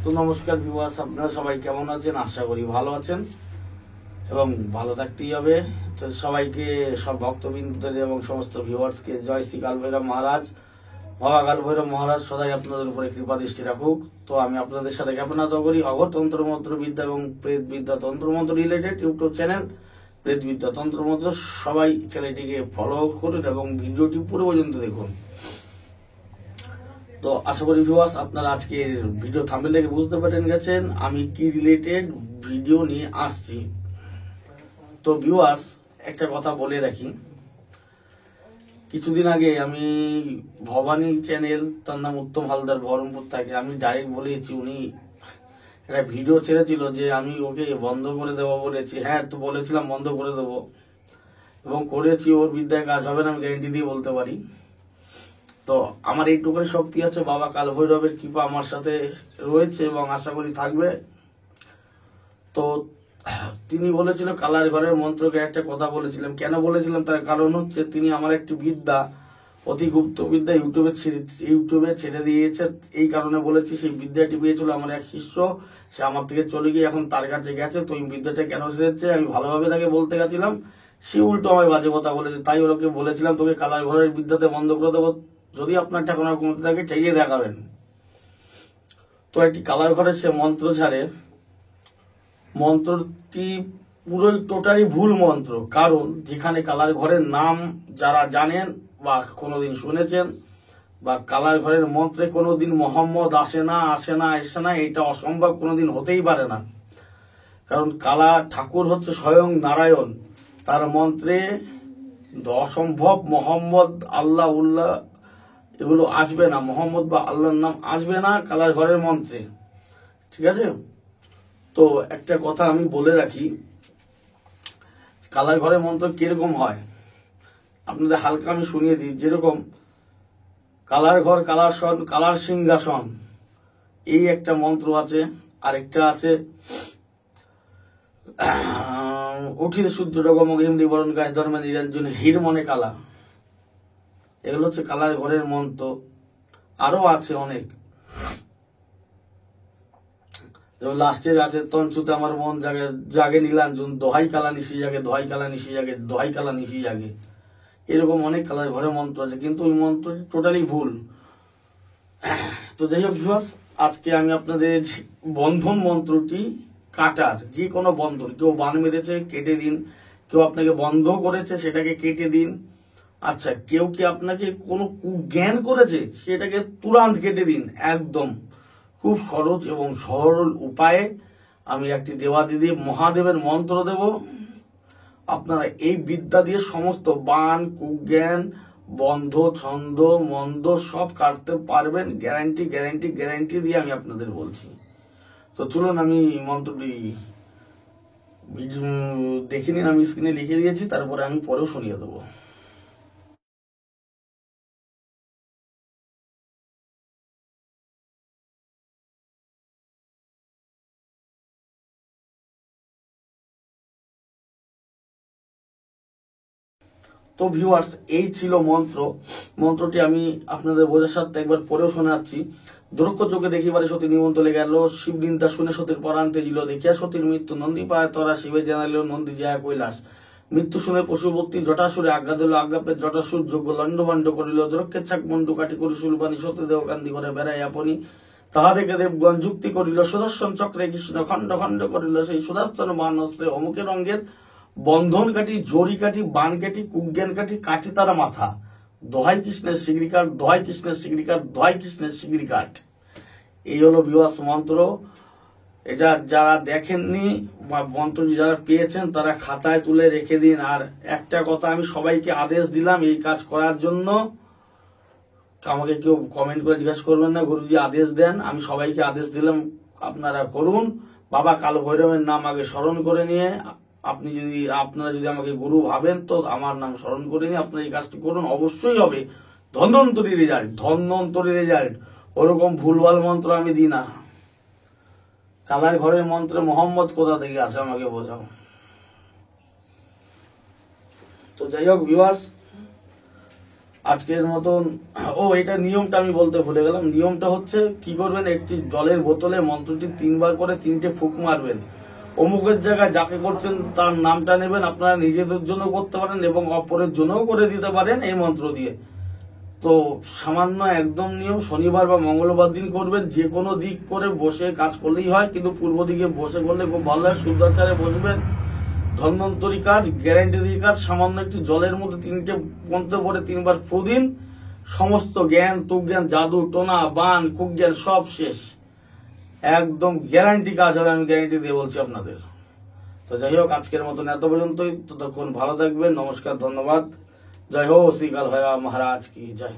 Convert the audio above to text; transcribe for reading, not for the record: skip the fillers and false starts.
তো নমস্কার ভিউয়ার্স, আপনারা সবাই কেমন আছেন? আশা করি ভালো আছেন এবং ভালো থাকতেই হবে। তো সবাইকে, সব ভক্তবৃন্দদের এবং সমস্ত ভিউয়ার্সকে জয় শ্রী কালভৈরব মহারাজ, বাবা কালভৈরব মহারাজ সদাই আপনাদের উপরে কৃপা দৃষ্টি রাখুক। তো আমি আপনাদের সাথে জ্ঞাপনা করি অঘতন্ত্র মন্ত্র বিদ্যা এবং প্রেত বিদ্যা তন্ত্রমন্ত্র রিলেটেড ইউটিউব চ্যানেল প্রেত বিদ্যা তন্ত্রমন্ত্র। সবাই চ্যানেলটিকে ফলো করুন এবং ভিডিওটি পুরো পর্যন্ত দেখুন। তো আশা করি ভিউয়ার্স আপনারা আজকের ভিডিও থাম্বনেল থেকে বুঝতে পেরে গেছেন আমি কি রিলেটেড ভিডিও নিয়ে আসছি। তো ভিউয়ার্স, একটা কথা বলে রাখি, কিছুদিন আগে আমি ভবানী চ্যানেল, তার নাম উত্তম হালদার, বহরমপুর থাকে, আমি ডাইরেক্ট বলেছি, উনি একটা ভিডিও ছেড়েছিল যে আমি ওকে বন্ধ করে দেবো বলেছি। হ্যাঁ, তো বলেছিলাম বন্ধ করে দেবো এবং করেছি। ওর বিদ্যায় কাজ হবে না, আমি গ্যারেন্টি দিয়ে বলতে পারি। তো আমার এইটুকুনি শক্তি আছে, বাবা কালভৈরবের কৃপা আমার সাথে রয়েছে এবং আশা করি থাকবে। তো তিনি বলেছিল কালার ঘরের মন্ত্রকে একটা কথা বলেছিলাম। কেন বলেছিলাম তার কারণ হচ্ছে, তিনি আমার একটি বিদ্যা, অতি গুপ্ত বিদ্যা ইউটিউবে ছেড়ে দিয়েছে। এই কারণে বলেছি, সেই বিদ্যাটি পেয়েছিল আমার এক শিষ্য, সে আমার থেকে চলে গিয়ে এখন তার কাছে গেছে। তো এই বিদ্যাটা কেন ছেড়েছে আমি ভালোভাবে তাকে বলতে গেছিলাম, সে উল্টো আমায় বাজে কথা বলেছে। তাই ওকে বলেছিলাম তোকে কালার ঘরের বিদ্যাতে বন্ধ করে দেবো, যদি আপনার ঠাকুর কমতে থাকে ঠেকিয়ে দেখাবেন। তো একটি কালার ঘরের সে মন্ত্র ছাড়ে, মন্ত্রটি পুরোই টোটালি ভুল মন্ত্র। কারণ যেখানে কালার ঘরের নাম যারা জানেন বা কোনোদিন শুনেছেন, বা কালার ঘরের মন্ত্রে কোনোদিন মোহাম্মদ আসে না, এটা অসম্ভব, কোনোদিন হতেই পারে না। কারণ কালা ঠাকুর হচ্ছে স্বয়ং নারায়ণ, তার মন্ত্রে অসম্ভব মোহাম্মদ, আল্লাহ উল্লাহ এগুলো আসবে না, মোহাম্মদ বা আল্লাহর নাম আসবে না কালার ঘরের মন্ত্রে। ঠিক আছে? তো একটা কথা আমি বলে রাখি, কালার ঘরের মন্ত্র কিরকম হয় আপনাদের হালকা আমি শুনিয়ে দিই। যেরকম কালার ঘর, কালার সন, কালার সিংহাসন, এই একটা মন্ত্র আছে। আরেকটা আছে উঠিল সূর্য রগমগ হিমনি বরণ গায়ে ধর্মে নিরঞ্জন হির মনে কালা। এগুলো হচ্ছে কালার ঘরের মন্ত্র। আরো আছে অনেক, লাস্টের আছে তনছুতে আমার মন জাগে জাগে নীলাঞ্জন, দোহাই কালা নিশি জাগে, দোহাই কালা নিশি জাগে, দোহাই কালা নিশি জাগে। এরকম অনেক কালার ঘরের মন্ত্র আছে, কিন্তু ওই মন্ত্রটি টোটালি ভুল। তো যাই হোক ভিউয়ার্স, আজকে আমি আপনাদের বন্ধন মন্ত্রটি কাটার, যে কোনো বন্ধন, কেউ বান মেরেছে কেটে দিন, কেউ আপনাকে বন্ধ করেছে সেটাকে কেটে দিন। আচ্ছা, কেউ কি আপনাকে কোনো জ্ঞান করেছে সেটাকে তুরান্ত কেটে দিন। একদম খুব সহজ এবং সরল উপায়ে আমি একটি দেবাদিদেব মহাদেবের মন্ত্র দেব। আপনারা এই বিদ্যা দিয়ে সমস্ত বান, কুজ্ঞান, বন্ধ, ছন্দ, মন্দ সব কাটতে পারবেন। গ্যারান্টি গ্যারান্টি গ্যারান্টি দিয়ে আমি আপনাদের বলছি। তো চলুন আমি মন্ত্রটি দেখে নিন, আমি স্ক্রিনে লিখে দিয়েছি, তারপরে আমি পরেও শুনিয়ে দেবো। তো ভিউয়ার্স, এই ছিল মন্ত্র। মন্ত্রটি আমি আপনাদের বোঝার সাথে একবার পরেও শোনাচ্ছি। দক্ষ চোখে দেখিবারে সতী নিমন্ত্রণ গেল, শিব নিন্দা শুনে সতীর পরান্তে দিল, দেখিয়া সতীর মৃত্যু নন্দী পায় তরা, শিবে জানাইল নন্দী যায় কৈলাস। মৃত্যু শুনে পশুপত্নী জটাসুরে আজ্ঞা দিল, আজ্ঞা পেয়ে জটাসুর যোগ্য লণ্ডভণ্ড করিল, দ্রক্ষের ছাক মন্ডু কাটি করি শুলবানি, সতী দেহ কান্দি করে বেড়াই আপনি। তাহা দেখে দেবগণ যুক্তি করিল, সুদর্শন চক্রে কৃষ্ণ খণ্ড খণ্ড করিল, সেই সুদর্শন বান অস্ত্রে অমুকের অঙ্গের বন্ধন কাটি, জড়ি কাটি, বান কাটি, কুজ্ঞান কাটি, কাটি তারা মাথা। দোহাই কৃষ্ণের শিগড়ি কাঠ, দোহাই কৃষ্ণের শিগড়ি কাঠ, দোহাই কৃষ্ণের শিগড়ি কাঠ। এই হলো বিবাস মন্ত্র। এটা যারা দেখেননি বা মন্ত্রটি যারা পেয়েছেন তারা খাতায় তুলে রেখে দিন। আর একটা কথা আমি সবাইকে আদেশ দিলাম এই কাজ করার জন্য, আমাকে কেউ কমেন্ট করে জিজ্ঞাসা করবেন না গুরুজি আদেশ দেন, আমি সবাইকে আদেশ দিলাম আপনারা করুন। বাবা কালভৈরবের নাম আগে স্মরণ করে নিয়ে, আপনারা যদি আমাকে গুরু ভাবেন তো আমার নাম স্মরণ করে নিয়ে আপনারা এই কাজটি করুন, অবশ্যই হবে ধন্বন্তরী রেজাল্ট, ধন্বন্তরী রেজাল্ট। ওরকম ভুলভাল মন্ত্র আমি দিই না। কালার ঘরের মন্ত্রে মোহাম্মদ কোথা থেকে আসে আমাকে বোঝাও। তো যাই হোক ভিউয়ার্স, আজকের মতন এটা নিয়মটা আমি বলতে ভুলে গেলাম। নিয়মটা হচ্ছে কি করবেন, একটি জলের বোতলে মন্ত্রটি 3 বার করে 3টে ফুঁক মারবেন। অমুকের জায়গায় যাকে করছেন তার নামটা নেবেন, আপনারা নিজেদের জন্য করতে পারেন এবং অপরের জন্যও করে দিতে পারেন এই মন্ত্র দিয়ে। তো সামান্য একদম নিয়ম, শনিবার বা মঙ্গলবার দিন করবেন। যে কোনো দিক করে বসে কাজ করলেই হয়, কিন্তু পূর্ব দিকে বসে করলে খুব ভালো হয়। শুদ্ধাচারে বসবেন, ধন্বন্তরী কাজ, গ্যারান্টি দিয়ে কাজ। সামান্য একটি জলের মধ্যে 3টে মন্ত্র পরে 3 বার ফু দিন, সমস্ত জ্ঞান, তুজ্ঞান, জাদু, টোনা, বান, কুজ্ঞান সব শেষ। একদম গ্যারান্টি কাজ হবে, আমি গ্যারান্টি দিয়ে বলছি আপনাদের। তো যাই হোক, আজকের মতন এত পর্যন্তই। ততক্ষণ ভালো থাকবেন। নমস্কার, ধন্যবাদ। জয় হো শ্রী কাল ভৈরব মহারাজ কি জয়।